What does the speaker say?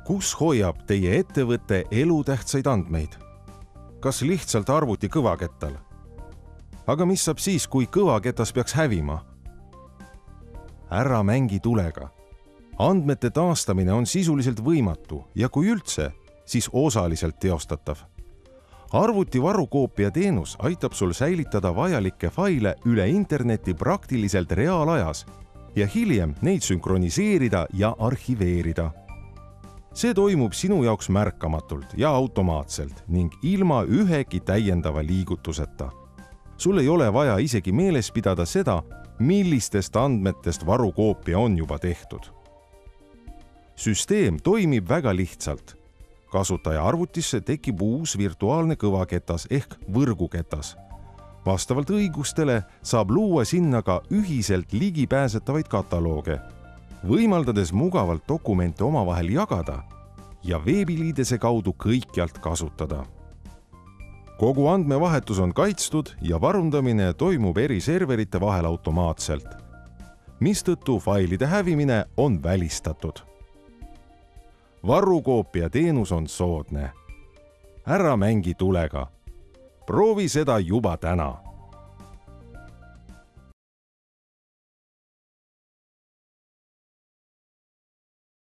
Kus hoiab teie ettevõtte elutähtsaid andmeid? Kas lihtsalt arvuti kõvakettal? Aga mis saab siis, kui kõvaketas peaks hävima? Ära mängi tulega. Andmete taastamine on sisuliselt võimatu ja kui üldse, siis osaliselt teostatav. Arvuti varukoopia teenus aitab sul säilitada vajalikke faile üle interneti praktiliselt reaalajas ja hiljem neid sünkroniseerida ja arhiveerida. See toimub sinu jaoks märkamatult ja automaatselt ning ilma ühegi täiendava liigutuseta. Sul ei ole vaja isegi meeles pidada seda, millistest andmetest varukoopia on juba tehtud. Süsteem toimib väga lihtsalt. Kasutaja arvutisse tekib uus virtuaalne kõvaketas ehk võrguketas. Vastavalt õigustele saab luua sinna ka ühiselt ligipääsetavaid katalooge, võimaldades mugavalt dokumente omavahel jagada ja veebiliidese kaudu kõikjalt kasutada. Kogu andmevahetus on kaitstud ja varundamine toimub eri serverite vahel automaatselt, mistõttu failide hävimine on välistatud. Varukoopia teenus on soodne. Ära mängi tulega. Proovi seda juba täna.